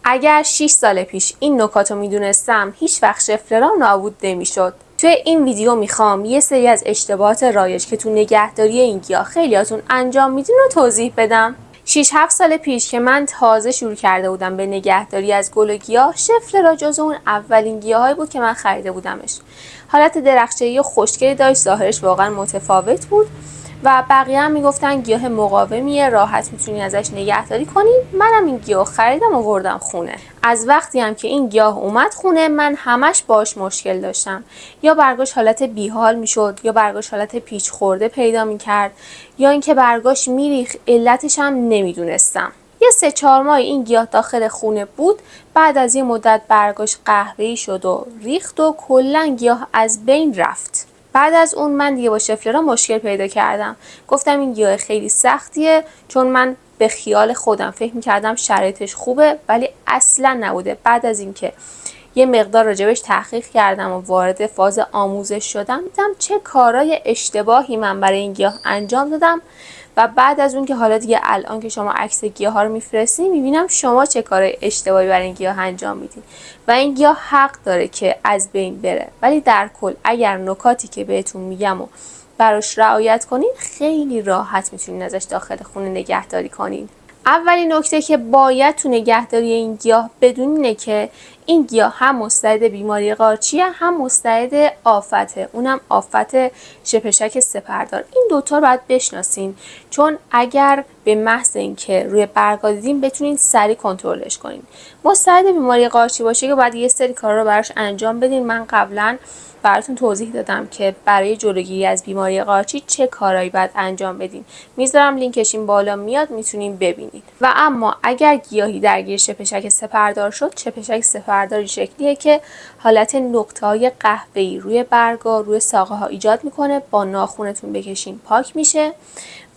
اگر 6 سال پیش این نکات رو میدونستم هیچ وقت شفلرا نابود نمیشد. توی این ویدیو میخوام یه سری از اشتباهات رایج که تو نگهداری این گیاه خیلیاتون انجام میدین رو توضیح بدم. 6-7 سال پیش که من تازه شروع کرده بودم به نگهداری از گل و گیاه، شفلرا جزو اون اولین گیاهایی بود که من خریده بودمش. حالت درخچه‌ای و خوشگلی داشت، ظاهرش واقعا متفاوت بود و بقیه هم میگفتن گیاه مقاومیه، راحت میتونی ازش نگهداری کنی. منم این گیاه خریدم و آوردم خونه. از وقتی هم که این گیاه اومد خونه، من همش باش مشکل داشتم. یا برگاش حالت بیحال میشد، یا برگاش حالت پیچ خورده پیدا میکرد، یا اینکه برگاش میریخت. علتش هم نمیدونستم. یه 3-4 ماه این گیاه داخل خونه بود. بعد از یه مدت برگاش قهوه‌ای شد و ریخت و کلاً گیاه از بین رفت. بعد از اون من دیگه با شفلرا مشکل پیدا کردم. گفتم این گیاه خیلی سختیه، چون من به خیال خودم فکر می‌کردم شرایطش خوبه، ولی اصلا نبوده. بعد از اینکه یه مقدار راجبش تحقیق کردم و وارد فاز آموزش شدم، دیدم چه کارای اشتباهی من برای این گیاه انجام دادم و بعد از اون که حالا دیگه الان که شما عکس گیاه ها رو میفرستین، میبینم شما چه کارای اشتباهی برای این گیاه انجام میدین و این گیاه حق داره که از بین بره. ولی در کل اگر نکاتی که بهتون میگم و براش رعایت کنین، خیلی راحت میتونین ازش داخل خونه نگهداری کنین. اولین نکته که باید تو نگهداری این گیاه بدونین اینه که این گیاه هم مستعد بیماری قارچیه، هم مستعد آفته، اونم آفت شپشک سپردار. این دوتا رو باید بشناسین، چون اگر به محض اینکه روی برگا دیدین بتونین سریع کنترلش کنین. مستعد بیماری قارچی باشه که باید یه سری کارا رو براش انجام بدین. من قبلا براتون توضیح دادم که برای جلوگیری از بیماری قارچی چه کارهایی باید انجام بدین. میذارم لینکش این بالا میاد، میتونین ببینید. و اما اگر گیاهی درگیر شپشک سپردار شد، شپشک سپرداری شکلیه که حالت نقطه‌های قهوه‌ای روی برگا، روی ساقه ها ایجاد میکنه. با ناخونتون بکشین پاک میشه.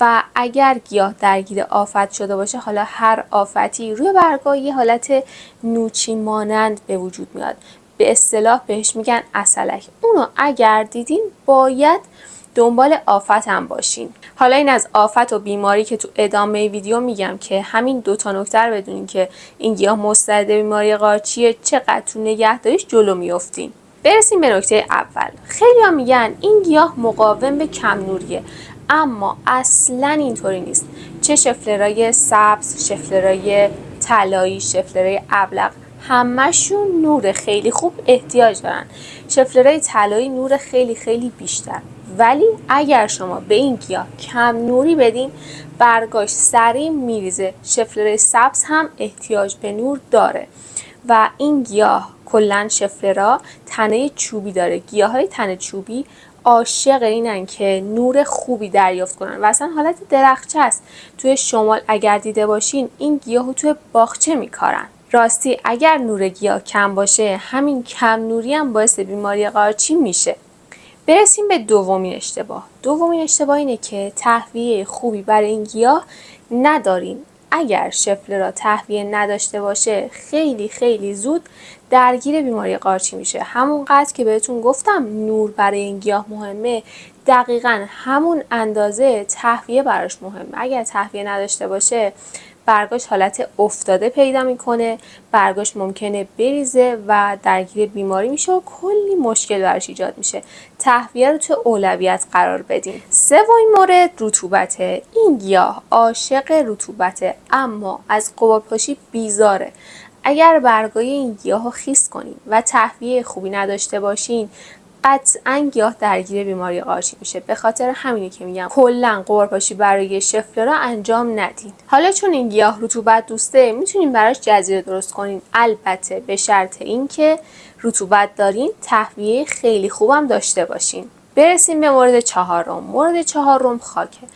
و اگر گیاه درگیر آفت شده باشه، حالا هر آفتی، روی برگا یه حالت نوچی مانند به وجود میاد. به اصطلاح بهش میگن عسلک. اونو اگر دیدین باید دنبال آفت هم باشین. حالا این از آفت و بیماری که تو ادامه ویدیو میگم که همین دوتا نکته رو بدونین که این گیاه مستعد بیماری قارچیه، چقدر تو نگهداریش جلو میافتین. برسیم به نکته اول. خیلی‌ها میگن این گیاه مقاوم به کم نوریه، اما اصلا اینطوری نیست. چه شفلرای سبز، شفلرای طلایی، شفلرای ابلق، همشون نور خیلی خوب احتیاج دارن. شفلرای طلایی نور خیلی خیلی بیشتر. ولی اگر شما به این گیاه کم نوری بدین، برگاش سریع میریزه. شفلرای سبز هم احتیاج به نور داره و این گیاه کلن شفلرا تنه چوبی داره. گیاهای تنه چوبی عاشق اینن که نور خوبی دریافت کنن و اصلا حالت درخچه است. توی شمال اگر دیده باشین این گیاهو توی باغچه میکارن. راستی اگر نور گیاه کم باشه، همین کم نوری هم باعث بیماری قارچی میشه. برسیم به دومین اشتباه. دومین اشتباه اینه که تهویه خوبی برای این گیاه ندارین. اگر شفلرا تهویه نداشته باشه، خیلی خیلی زود درگیر بیماری قارچی میشه. همونقدر که بهتون گفتم نور برای این گیاه مهمه، دقیقاً همون اندازه تهویه براش مهمه. اگر تهویه نداشته باشه، برگاش حالت افتاده پیدا میکنه، برگاش ممکنه بریزه و درگیر بیماری میشه و کلی مشکل براش ایجاد میشه. تهویه رو تو اولویت قرار بدین. سومین مورد رطوبته. این گیاه عاشق رطوبته، اما از غبارپاشی بیزاره. اگر برگای این گیاه رو خیس کنین و تهویه خوبی نداشته باشین، قطعاً گیاه درگیر بیماری قارچی میشه. به خاطر همینی که میگم کلا غبارپاشی برای شفلرا انجام ندین. حالا چون این گیاه رطوبت دوسته، میتونین براش جزیره درست کنین، البته به شرط اینکه رطوبت دارین، تهویه خیلی خوبم داشته باشین. برسیم به مورد چهارم. مورد چهارم خاکه.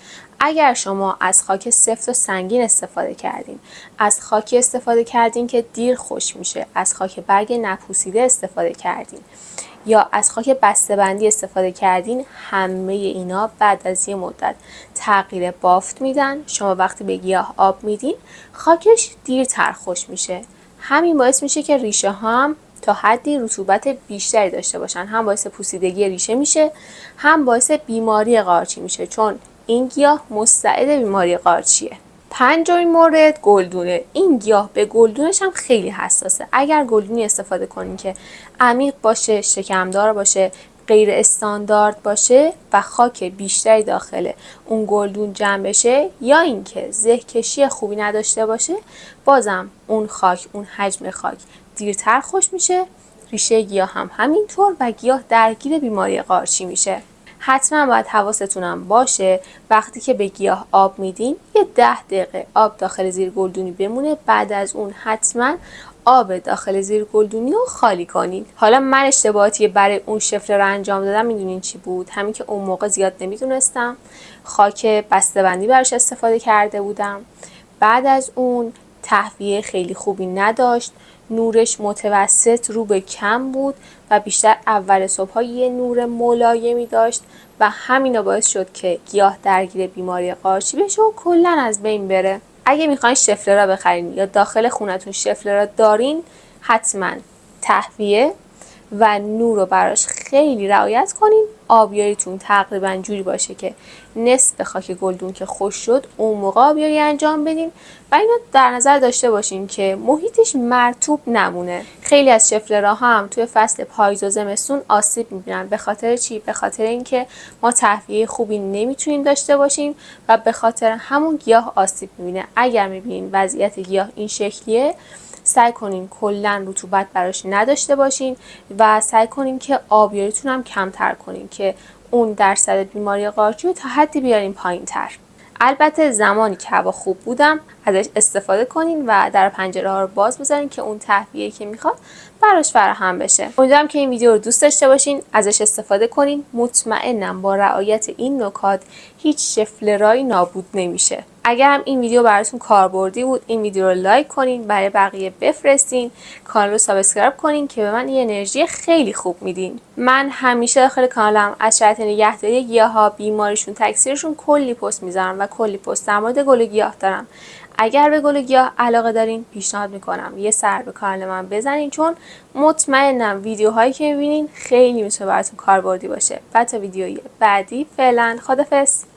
اگر شما از خاک سفت و سنگین استفاده کردین، از خاکی استفاده کردین که دیر خشک میشه، از خاک برگ نپوسیده استفاده کردین، یا از خاک بسته‌بندی استفاده کردین، همه اینا بعد از یه مدت تغییر بافت میدن. شما وقتی به گیاه آب میدین، خاکش دیرتر خشک میشه. همین باعث میشه که ریشه ها هم تا حدی رطوبت بیشتری داشته باشن. هم باعث پوسیدگی ریشه میشه، هم باعث بیماری قارچی میشه، چون این گیاه مستعد بیماری قارچیه. پنجمین مورد گلدونه. این گیاه به گلدونش هم خیلی حساسه. اگر گلدونی استفاده کنین که عمیق باشه، شکمدار باشه، غیر استاندارد باشه و خاک بیشتری داخل اون گلدون جمع بشه، یا اینکه زهکشی خوبی نداشته باشه، بازم اون خاک، اون حجم خاک دیرتر خشک میشه، ریشه گیاه هم همینطور و گیاه درگیر بیماری قارچی میشه. حتما باید حواستونم باشه وقتی که به گیاه آب میدین یه 10 دقیقه آب داخل زیر گلدونی بمونه، بعد از اون حتما آب داخل زیر گلدونی رو خالی کنین. حالا من اشتباهاتی برای اون شفله رو انجام دادم میدونین چی بود؟ همین که اون موقع زیاد نمیدونستم، خاک بسته‌بندی براش استفاده کرده بودم. بعد از اون تهویه خیلی خوبی نداشت، نورش متوسط رو به کم بود و بیشتر اول صبح‌ها یه نور ملایمی داشت و همینا باعث شد که گیاه درگیر بیماری قارچی بشه و کلاً از بین بره. اگه میخواین شفله را بخرین یا داخل خونتون شفله را دارین، حتما تهویه و نور رو براش خیلی رعایت کنین. آبیاریتون تقریبا جوری باشه که نصف خاک گلدون که خشک شد اون موقع آبیاری انجام بدین و اینو در نظر داشته باشین که محیطش مرطوب نمونه. خیلی از شفله هم توی فصل پاییز و زمستون آسیب میبینن. به خاطر چی؟ به خاطر اینکه ما تهویه خوبی نمیتونیم داشته باشیم و به خاطر همون گیاه آسیب میبینه. اگر میبینین وضعیت گیاه این شکلیه، سعی کنین کلا رطوبت براش نداشته باشین و سعی کنین که آبیاریتون هم کمتر کنین که اون درصد بیماری قارچی رو تا حدی بیارین پایین‌تر. البته زمانی که هوا خوب بودم ازش استفاده کنین و در پنجره ها رو باز بذارین که اون تهویه‌ای که میخواد براش فراهم بشه. امیدوارم که این ویدیو رو دوست داشته باشین، ازش استفاده کنین. مطمئنم با رعایت این نکات هیچ شفله‌ای نابود نمیشه. اگر هم این ویدیو براتون کاربردی بود، این ویدیو رو لایک کنین، برای بقیه بفرستین، کانال رو سابسکرایب کنین که به من یه انرژی خیلی خوب میدین. من همیشه داخل کانالم از شرایط نگهداری گیاها، بیماریشون، تکثیرشون کلی پست میذارم و کلی پست در مورد گل گیاه دارم. اگر به گل گیاه علاقه دارین، پیشنهاد میکنم یه سر به کانال من بزنین، چون مطمئنم ویدیوهایی که میبینین خیلی میتونه براتون کاربردی باشه. و تا ویدیوی بعدی، فعلا خدافظ.